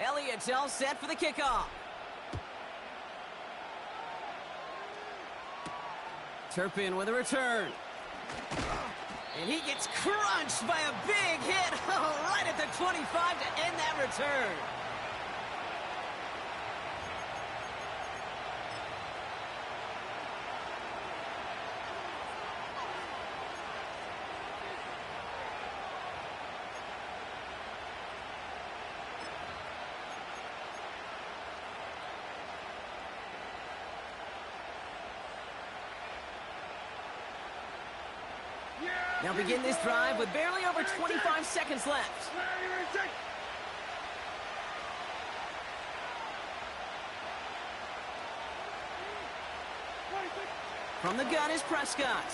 Elliott's all set for the kickoff. Turpin with a return. And he gets crunched by a big hit right at the 25 to end that return. Now begin this drive with barely over 25 seconds left. From the gun is Prescott.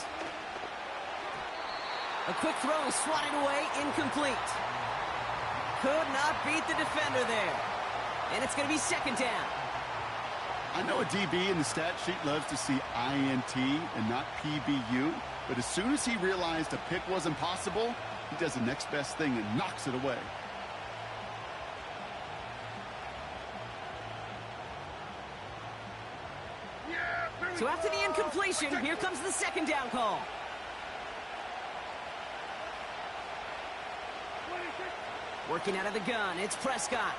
A quick throw swatted away, incomplete. Could not beat the defender there. And it's going to be second down. I know a DB in the stat sheet loves to see INT and not PBU. But as soon as he realized a pick wasn't possible, he does the next best thing and knocks it away. So after the incompletion, here comes the second down call. Working out of the gun, it's Prescott.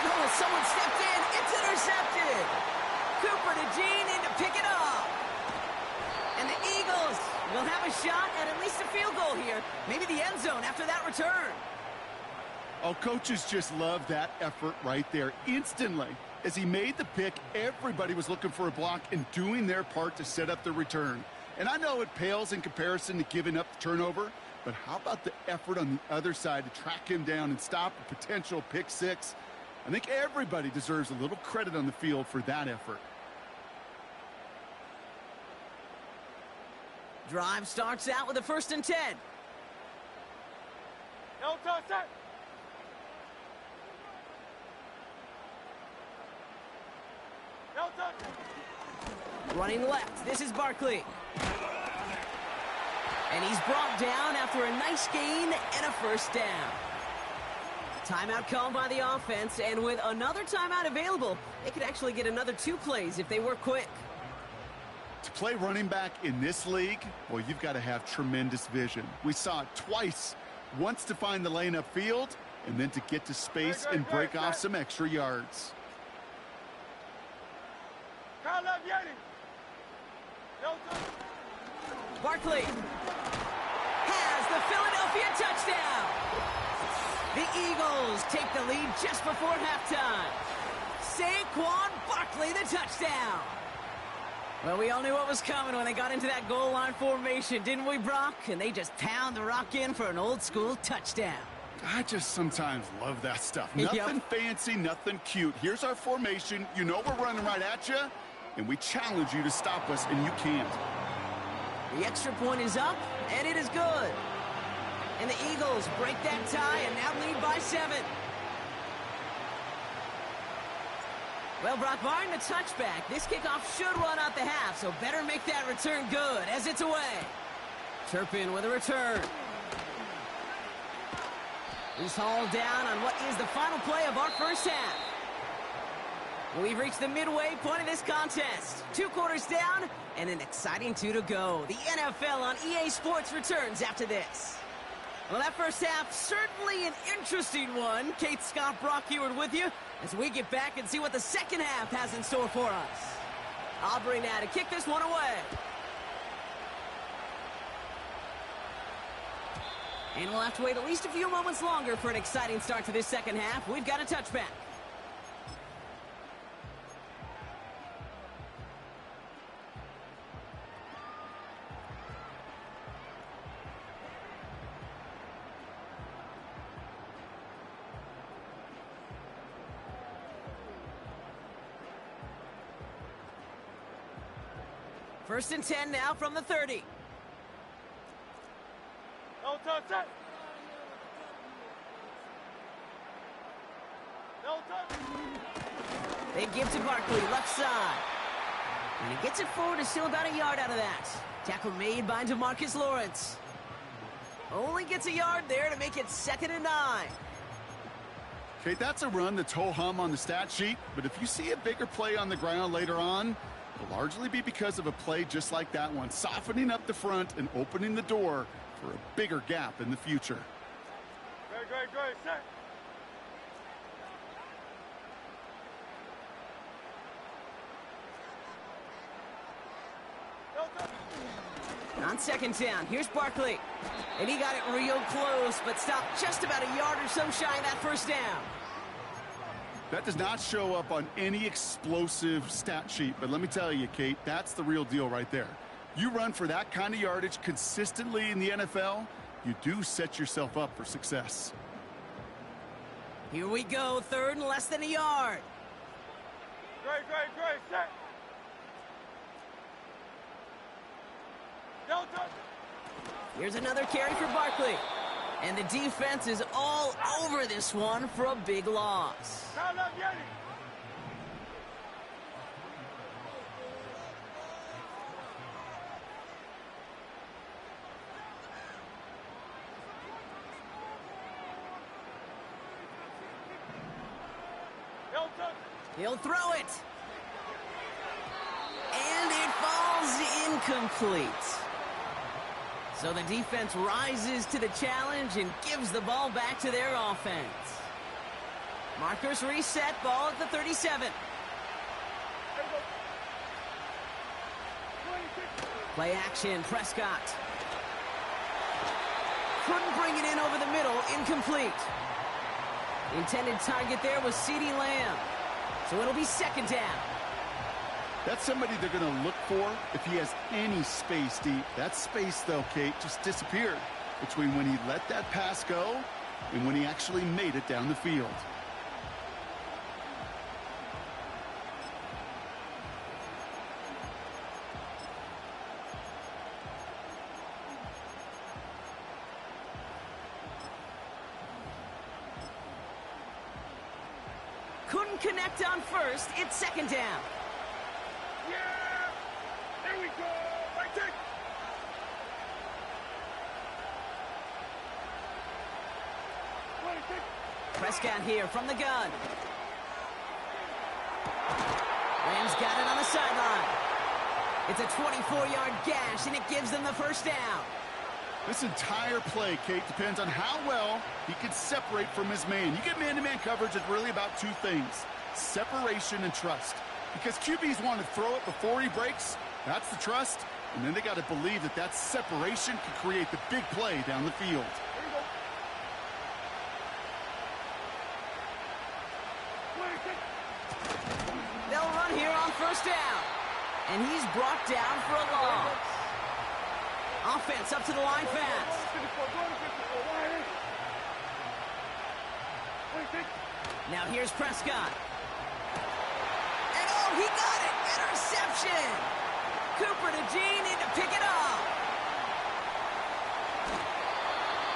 Oh, someone stepped in. It's intercepted. Cooper to Jean in to pick it up. And the Eagles will have a shot at least a field goal here. Maybe the end zone after that return. Oh, coaches just love that effort right there. Instantly, as he made the pick, everybody was looking for a block and doing their part to set up the return. And I know it pales in comparison to giving up the turnover, but how about the effort on the other side to track him down and stop a potential pick six? I think everybody deserves a little credit on the field for that effort. Drive starts out with a 1st and 10. No touch that. No touch. Running left, this is Barkley. And he's brought down after a nice gain and a 1st down. Timeout called by the offense, and with another timeout available, they could actually get another 2 plays if they work quick. To play running back in this league, well, you've got to have tremendous vision. We saw it twice, once to find the lane upfield, and then to get to space and break off some extra yards. Barkley has the Philadelphia touchdown. The Eagles take the lead just before halftime. Saquon Barkley, the touchdown. Well, we all knew what was coming when they got into that goal line formation, didn't we, Brock? And they just pound the rock in for an old-school touchdown. I just sometimes love that stuff. Nothing fancy, nothing cute. Here's our formation. You know we're running right at you, and we challenge you to stop us, and you can't. The extra point is up, and it is good. And the Eagles break that tie and now lead by 7. Well, Brock, barring the touchback, this kickoff should run out the half, so better make that return good as it's away. Turpin with a return. He's hauled down on what is the final play of our first half. We've reached the midway point of this contest. 2 quarters down and an exciting 2 to go. The NFL on EA Sports returns after this. Well, that first half, certainly an interesting one. Kate, Scott, Brock Ewart with you as we get back and see what the second half has in store for us. Aubrey now to kick this one away. And we'll have to wait at least a few moments longer for an exciting start to this second half. We've got a touchback. First and 10 now from the 30. No touch that. No touch. They give to Barkley, left side. And he gets it forward, is still about a yard out of that. Tackle made by DeMarcus Lawrence. Only gets a yard there to make it 2nd and 9. Okay, that's a run that's ho-hum on the stat sheet, but if you see a bigger play on the ground later on, it'll largely be because of a play just like that one, softening up the front and opening the door for a bigger gap in the future. Great, set. No touch. On second down, here's Barkley. And he got it real close, but stopped just about a yard or so shy of that first down. That does not show up on any explosive stat sheet, but let me tell you, Kate, that's the real deal right there. You run for that kind of yardage consistently in the NFL, you do set yourself up for success. Here we go, third and less than a yard. Great, set. No touch. Here's another carry for Barkley. And the defense is all over this one for a big loss. Foul up, Yeti. No touch. He'll throw it. And it falls incomplete. So the defense rises to the challenge and gives the ball back to their offense. Markers reset, ball at the 37. Play action, Prescott. Couldn't bring it in over the middle, incomplete. Intended target there was CeeDee Lamb. So it'll be second down. That's somebody they're going to look for if he has any space deep. That space, though, Kate, just disappeared between when he let that pass go and when he actually made it down the field. Couldn't connect on first. It's second down. Yeah! There we go! Right there! Prescott here from the gun. Rams got it on the sideline. It's a 24-yard gash, and it gives them the first down. This entire play, Kate, depends on how well he can separate from his man. You get man-to-man coverage, it's really about two things, separation and trust. Because QBs want to throw it before he breaks, that's the trust, and then they got to believe that that separation can create the big play down the field. They'll run here on first down. And he's brought down for a loss. Offense up to the line fast. Now here's Prescott. And oh, he got it! Interception! Cooper to Gene need to pick it up.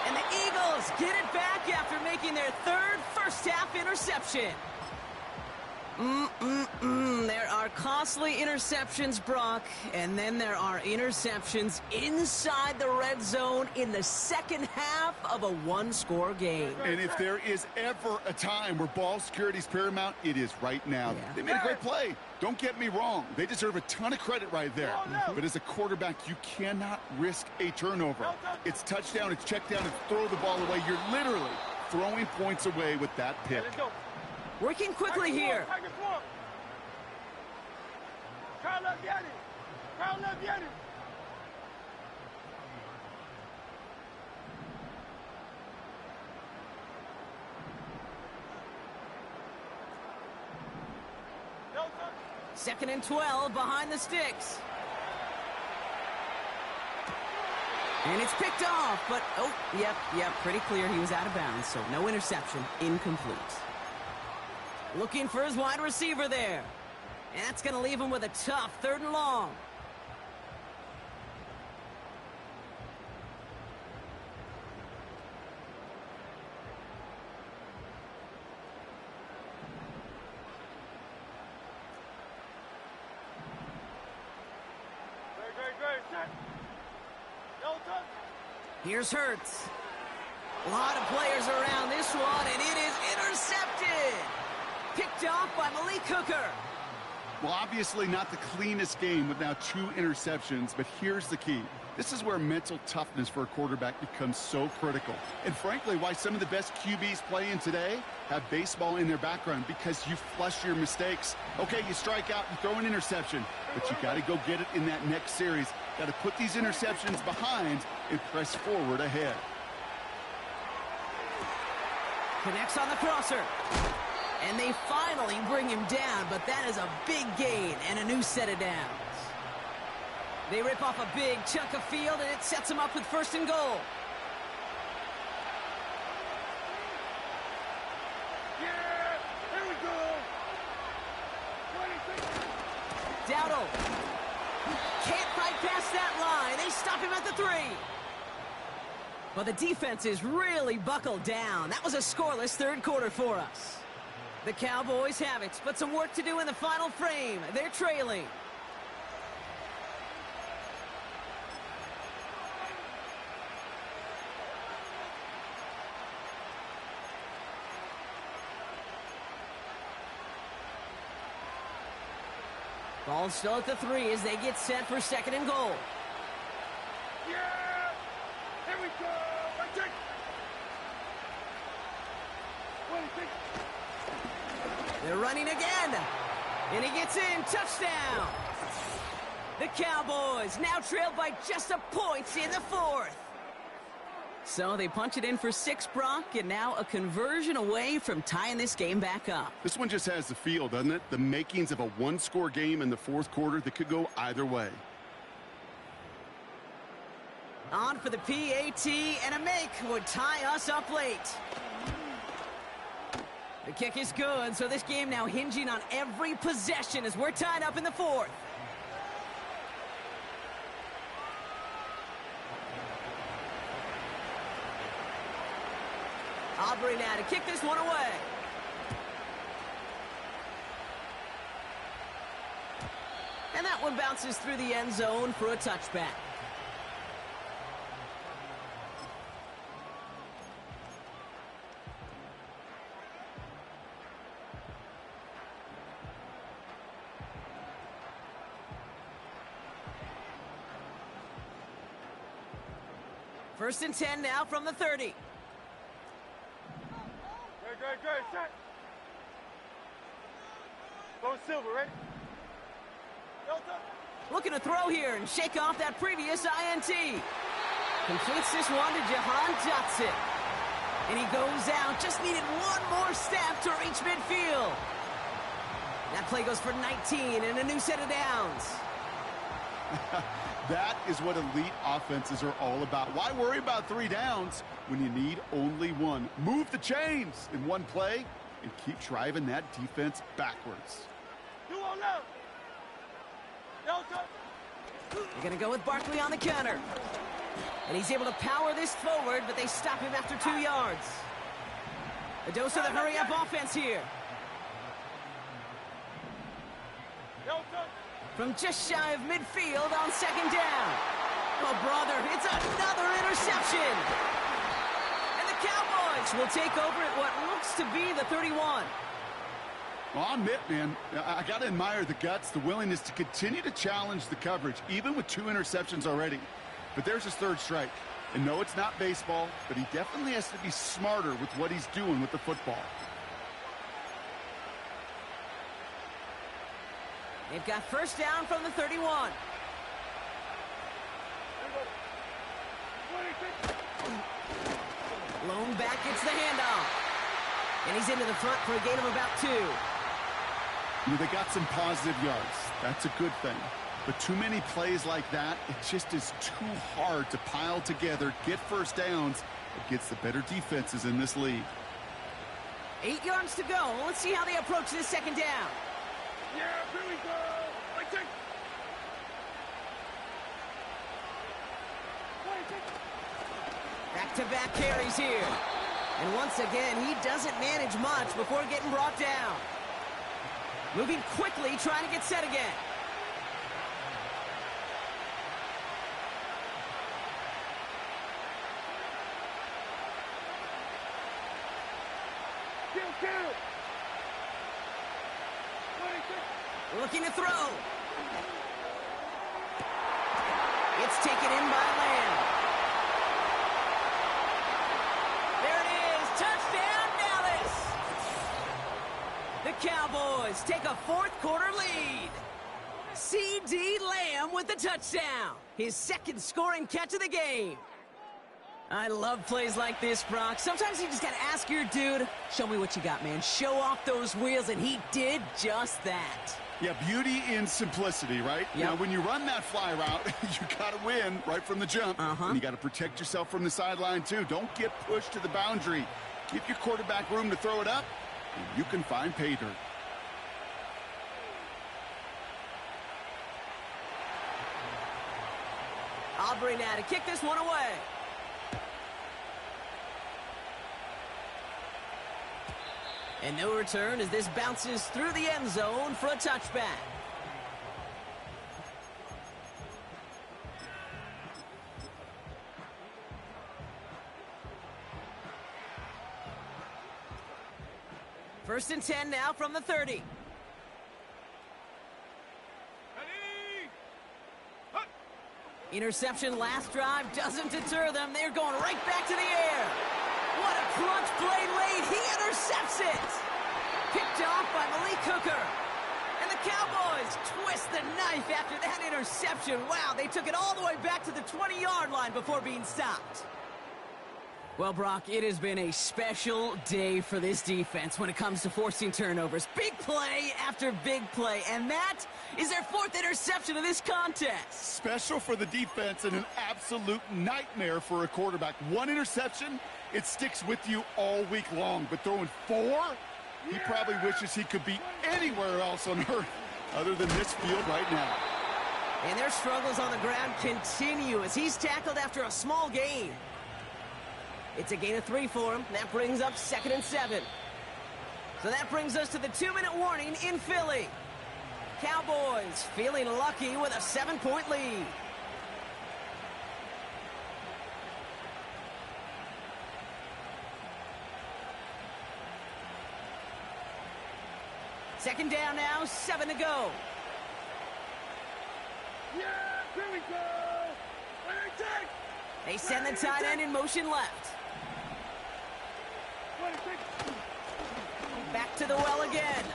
And the Eagles get it back after making their third first-half interception. There are costly interceptions, Brock, and then there are interceptions inside the red zone in the second half of a one-score game. And if there is ever a time where ball security is paramount, it is right now. Yeah. They made a great play. Don't get me wrong. They deserve a ton of credit right there. But as a quarterback, you cannot risk a turnover. It's touchdown, it's check down, and throw the ball away. You're literally throwing points away with that pick. Working quickly here. Second and 12 behind the sticks. And it's picked off, but, oh, yep, pretty clear he was out of bounds, so no interception, incomplete. Looking for his wide receiver there. And that's going to leave him with a tough third and long. Great. Set. No touch. Here's Hurts. A lot of players around this one, and it is intercepted. Picked off by Malik Hooker. Well, obviously not the cleanest game with now 2 interceptions, but here's the key. This is where mental toughness for a quarterback becomes so critical. And frankly, why some of the best QBs playing today have baseball in their background, because you flush your mistakes. Okay, you strike out, you throw an interception, but you got to go get it in that next series. Got to put these interceptions behind and press forward ahead. Connects on the crosser. And they finally bring him down, but that is a big gain and a new set of downs. They rip off a big chunk of field, and it sets them up with 1st and goal. Yeah, here we go. Dowdle. Can't fight past that line. They stop him at the 3. Well, the defense is really buckled down. That was a scoreless 3rd quarter for us. The Cowboys have it, but some work to do in the final frame. They're trailing. Ball still at the 3 as they get set for 2nd and goal. Yeah, here we go. They're running again. And he gets in. Touchdown. The Cowboys now trailed by just a point in the 4th. So they punch it in for 6, Brock, and now a conversion away from tying this game back up. This one just has the feel, doesn't it? The makings of a 1-score game in the 4th quarter that could go either way. On for the PAT, and a make would tie us up late. The kick is good, so this game now hinging on every possession as we're tied up in the 4th. Aubrey now to kick this one away. And that one bounces through the end zone for a touchback. First and 10 now from the 30. Great, set. Go Silver, ready? Looking to throw here and shake off that previous INT. Completes this one to Jahan Dotson. And he goes out, just needed one more step to reach midfield. That play goes for 19 and a new set of downs. That is what elite offenses are all about. Why worry about 3 downs when you need only 1? Move the chains in one play and keep driving that defense backwards. They're going to go with Barkley on the counter. And he's able to power this forward, but they stop him after 2 yards. A dose of the hurry-up offense here. From just shy of midfield on 2nd down. Oh, brother, it's another interception. And the Cowboys will take over at what looks to be the 31. Well, I'll admit, man, I got to admire the guts, the willingness to continue to challenge the coverage, even with 2 interceptions already. But there's his 3rd strike. And no, it's not baseball, but he definitely has to be smarter with what he's doing with the football. They've got first down from the 31. Lone back gets the handoff. And he's into the front for a gain of about 2. You know, they got some positive yards. That's a good thing. But too many plays like that, it just is too hard to pile together, get first downs against the better defenses in this league. 8 yards to go. Let's see how they approach this 2nd down. Yeah, here we go. Back-to-back carries here. And once again, he doesn't manage much before getting brought down. Moving quickly, trying to get set again. Kill. 26. Looking to throw. It's taken in by Lamb. There it is. Touchdown, Dallas. The Cowboys take a fourth-quarter lead. C.D. Lamb with the touchdown. His second scoring catch of the game. I love plays like this, Brock. Sometimes you just got to ask your dude, show me what you got, man. Show off those wheels, and he did just that. Yeah, beauty in simplicity, right? Yep. Now, when you run that fly route, you got to win right from the jump. And you got to protect yourself from the sideline, too. Don't get pushed to the boundary. Give your quarterback room to throw it up, and you can find pay dirt. Aubrey now to kick this one away. And no return as this bounces through the end zone for a touchback. First and 10 now from the 30. Interception last drive doesn't deter them. They're going right back to the air. What a clutch play late. He intercepts it. Picked off by Malik Hooker. And the Cowboys twist the knife after that interception. Wow, they took it all the way back to the 20-yard line before being stopped. Well, Brock, it has been a special day for this defense when it comes to forcing turnovers. Big play after big play, and that is their fourth interception of this contest. Special for the defense and an absolute nightmare for a quarterback. One interception, it sticks with you all week long. But throwing four, he probably wishes he could be anywhere else on earth other than this field right now. And their struggles on the ground continue as he's tackled after a small gain. It's a gain of 3 for him. That brings up 2nd and 7. So that brings us to the 2-minute warning in Philly. Cowboys feeling lucky with a 7-point lead. Second down now, 7 to go. Yeah, here we go. They send the tight end in motion left. 26. Back to the well again.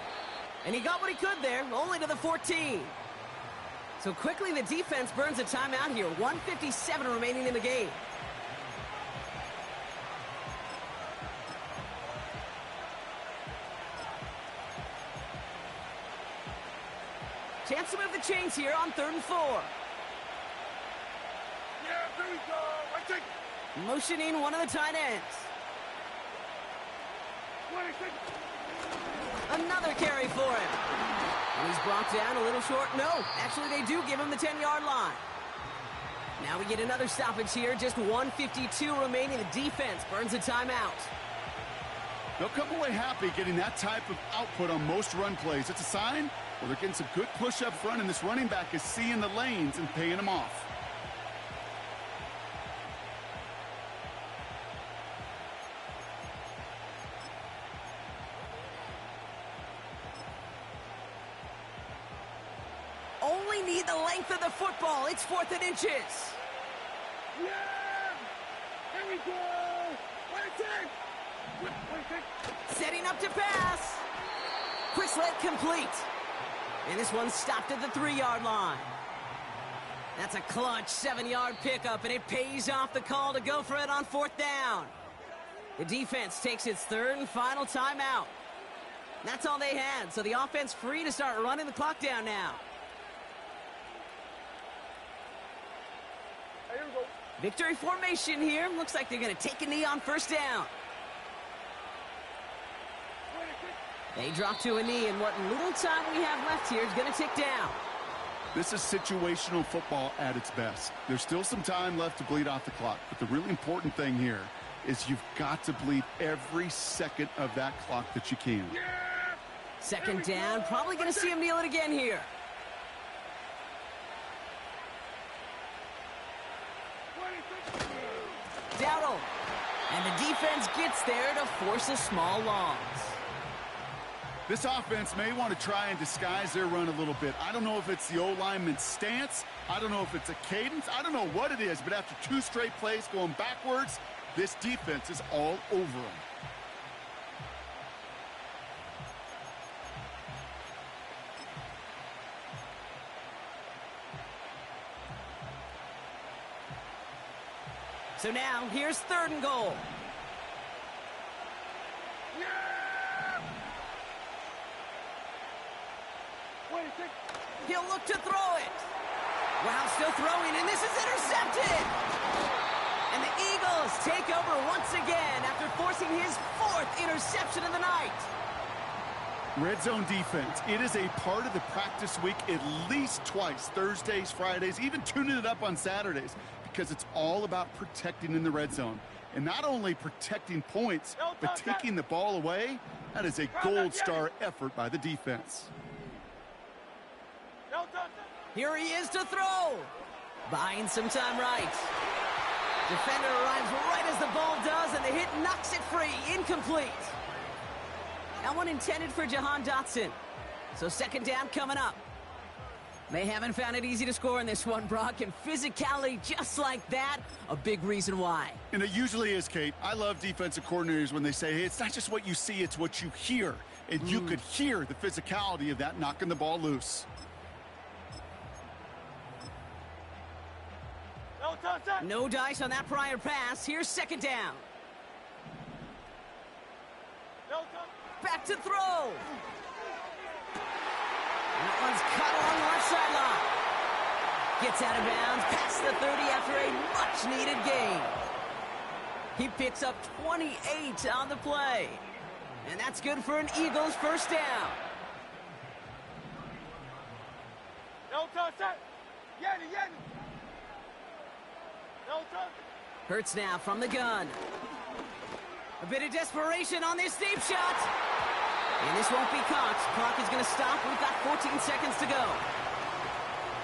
And he got what he could there, only to the 14. So quickly the defense burns a timeout here. 1:57 remaining in the game. Chance to move the chains here on 3rd and 4. Yeah, here we go. I take Motioning one of the tight ends. 26. Another carry for him. And he's brought down a little short. No, actually they do give him the 10-yard line. Now we get another stoppage here. Just 1:52 remaining. The defense burns a timeout. They'll come away happy getting that type of output on most run plays. It's a sign where they're getting some good push up front, and this running back is seeing the lanes and paying them off. Only need the length of the football. It's 4th and inches. Yeah! Here we go! 26! 26! Setting up to pass. Quick slant complete. And this one's stopped at the 3-yard line. That's a clutch 7-yard pickup, and it pays off the call to go for it on 4th down. The defense takes its 3rd and final timeout. That's all they had, so the offense free to start running the clock down now. Here we go. Victory formation here. Looks like they're going to take a knee on 1st down. 26. They drop to a knee, and what little time we have left here is going to tick down. This is situational football at its best. There's still some time left to bleed off the clock, but the really important thing here is you've got to bleed every second of that clock that you can. Yeah! 2nd down. Probably going to see him kneel it again here. 26. Dowdle. And the defense gets there to force a small loss. This offense may want to try and disguise their run a little bit. I don't know if it's the O-lineman's stance. I don't know if it's a cadence. I don't know what it is, but after 2 straight plays going backwards, this defense is all over them. So now, here's 3rd and goal. He'll look to throw it. Wow, still throwing, and this is intercepted. And the Eagles take over once again after forcing his 4th interception of the night. Red zone defense. It is a part of the practice week at least twice, Thursdays, Fridays, even tuning it up on Saturdays, because it's all about protecting in the red zone. And not only protecting points, but taking the ball away. That is a gold star effort by the defense. Here he is to throw. Buying some time right. Defender arrives right as the ball does, and the hit knocks it free. Incomplete. That one intended for Jahan Dotson. So 2nd down coming up. They haven't found it easy to score in this one, Brock, and physicality just like that, a big reason why. And it usually is, Kate. I love defensive coordinators when they say, hey, it's not just what you see, it's what you hear. And you could hear the physicality of that knocking the ball loose. No dice on that prior pass. Here's 2nd down. Back to throw. That one's cut along the left sideline. Gets out of bounds past the 30 after a much-needed gain. He picks up 28 on the play. And that's good for an Eagles 1st down. Hurts now from the gun. A bit of desperation on this deep shot. And this won't be caught. Clock is going to stop. We've got 14 seconds to go.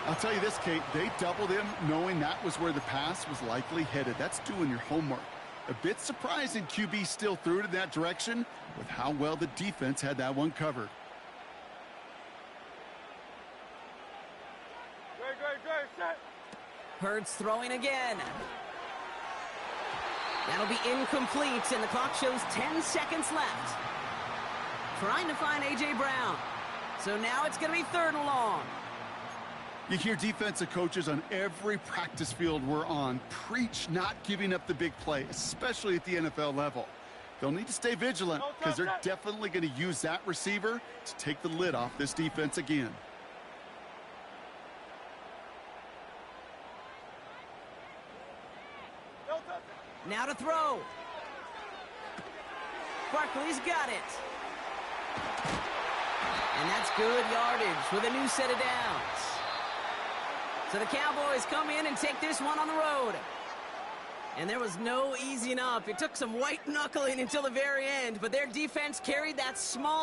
I'll tell you this, Kate. They doubled him knowing that was where the pass was likely headed. That's doing your homework. A bit surprising QB still threw it in that direction with how well the defense had that one covered. Hurts throwing again. That'll be incomplete, and the clock shows 10 seconds left. Trying to find A.J. Brown. So now it's going to be 3rd and long. You hear defensive coaches on every practice field we're on preach not giving up the big play, especially at the NFL level. They'll need to stay vigilant because they're definitely going to use that receiver to take the lid off this defense again. Now to throw. Barkley's got it. And that's good yardage with a new set of downs. So the Cowboys come in and take this one on the road. And there was no easing up. It took some white knuckling until the very end, but their defense carried that small